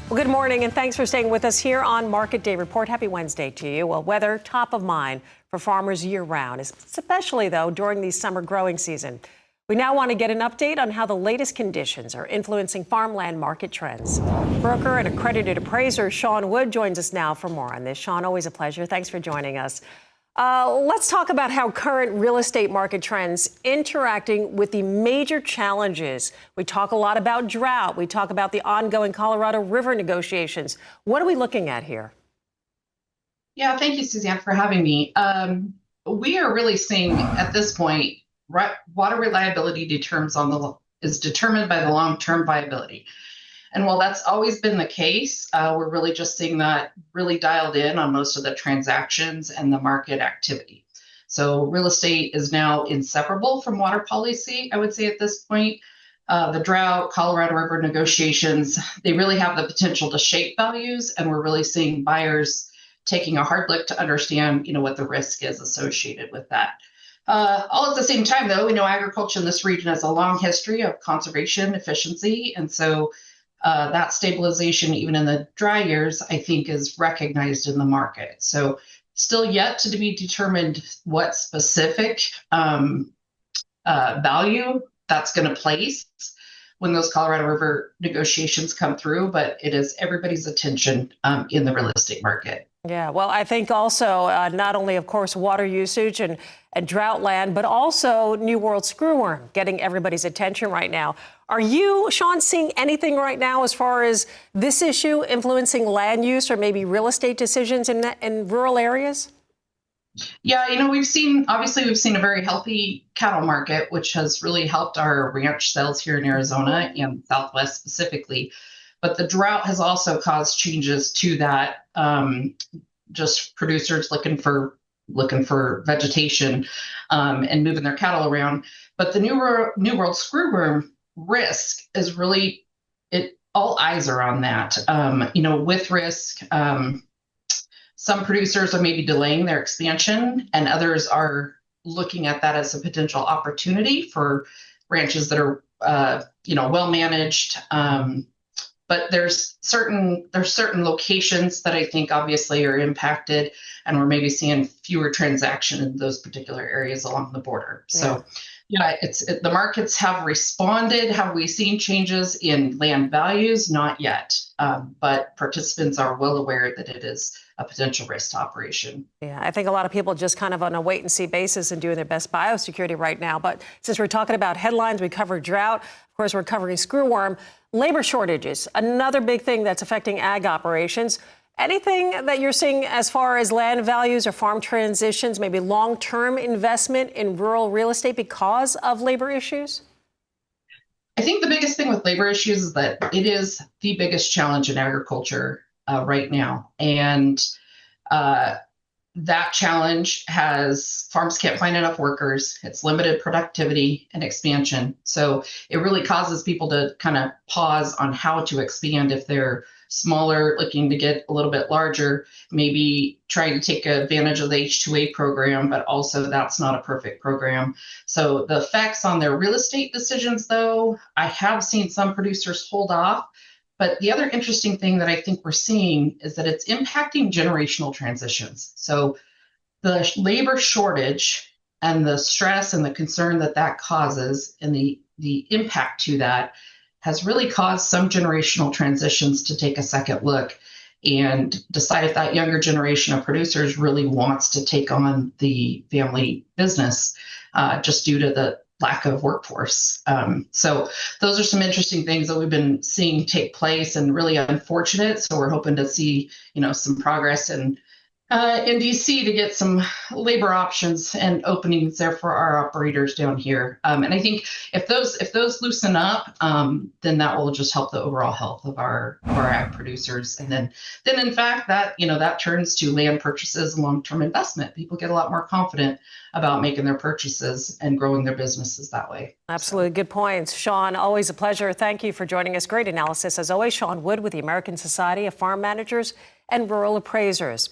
Well, good morning, and thanks for staying with us here on Market Day Report. Happy Wednesday to you. Well, weather top of mind for farmers year-round, especially, though, during the summer growing season. We now want to get an update on how the latest conditions are influencing farmland market trends. Broker and accredited appraiser Shawn Wood joins us now for more on this. Shawn, always a pleasure. Thanks for joining us. Let's talk about how current real estate market trends interacting with the major challenges. We talk a lot about drought. We talk about the ongoing Colorado River negotiations. What are we looking at here? Yeah, thank you, Suzanne, for having me. We are really seeing at this point, water reliability is determined by the long-term viability. And while that's always been the case, we're really just seeing that really dialed in on most of the transactions and the market activity. So real estate is now inseparable from water policy, I would say at this point. The drought, Colorado River negotiations, they really have the potential to shape values, and we're really seeing buyers taking a hard look to understand, what the risk is associated with that. All at the same time, though, we know agriculture in this region has a long history of conservation efficiency, and so that stabilization, even in the dry years, I think is recognized in the market. So still yet to be determined what specific value that's going to place when those Colorado River negotiations come through, but it is everybody's attention in the real estate market. Yeah, well, I think also not only, of course, water usage and drought land, but also New World screwworm getting everybody's attention right now. Are you, Shawn, seeing anything right now as far as this issue influencing land use or maybe real estate decisions in rural areas? Yeah, we've seen a very healthy cattle market, which has really helped our ranch sales here in Arizona and Southwest specifically. But the drought has also caused changes to that. Just producers looking for vegetation and moving their cattle around. But the New World screwworm risk is really all eyes are on that. With risk, some producers are maybe delaying their expansion, and others are looking at that as a potential opportunity for ranches that are well managed. But there's certain locations that I think obviously are impacted, and we're maybe seeing fewer transactions in those particular areas along the border. Yeah. So, the markets have responded. Have we seen changes in land values? Not yet, but participants are well aware that it is a potential risk to operation. Yeah, I think a lot of people just kind of on a wait-and-see basis and doing their best biosecurity right now. But since we're talking about headlines, we covered drought. Of course, we're covering screwworm. Labor shortages, another big thing that's affecting ag operations. Anything that you're seeing as far as land values or farm transitions, maybe long-term investment in rural real estate because of labor issues? I think the biggest thing with labor issues is that it is the biggest challenge in agriculture right now. And that challenge has farms can't find enough workers. It's limited productivity and expansion. So it really causes people to kind of pause on how to expand if they're smaller, looking to get a little bit larger, maybe trying to take advantage of the H-2A program, but also that's not a perfect program. So the effects on their real estate decisions, though, I have seen some producers hold off. But the other interesting thing that I think we're seeing is that it's impacting generational transitions. So the labor shortage and the stress and the concern that causes and the impact to that has really caused some generational transitions to take a second look and decide if that younger generation of producers really wants to take on the family business just due to the lack of workforce. So those are some interesting things that we've been seeing take place and really unfortunate. So we're hoping to see, some progress in DC to get some labor options and openings there for our operators down here. And I think if those loosen up, then that will just help the overall health of our ag producers. And then in fact that turns to land purchases and long-term investment. People get a lot more confident about making their purchases and growing their businesses that way. Absolutely. Good points. Shawn, always a pleasure. Thank you for joining us. Great analysis as always. Shawn Wood with the American Society of Farm Managers and Rural Appraisers.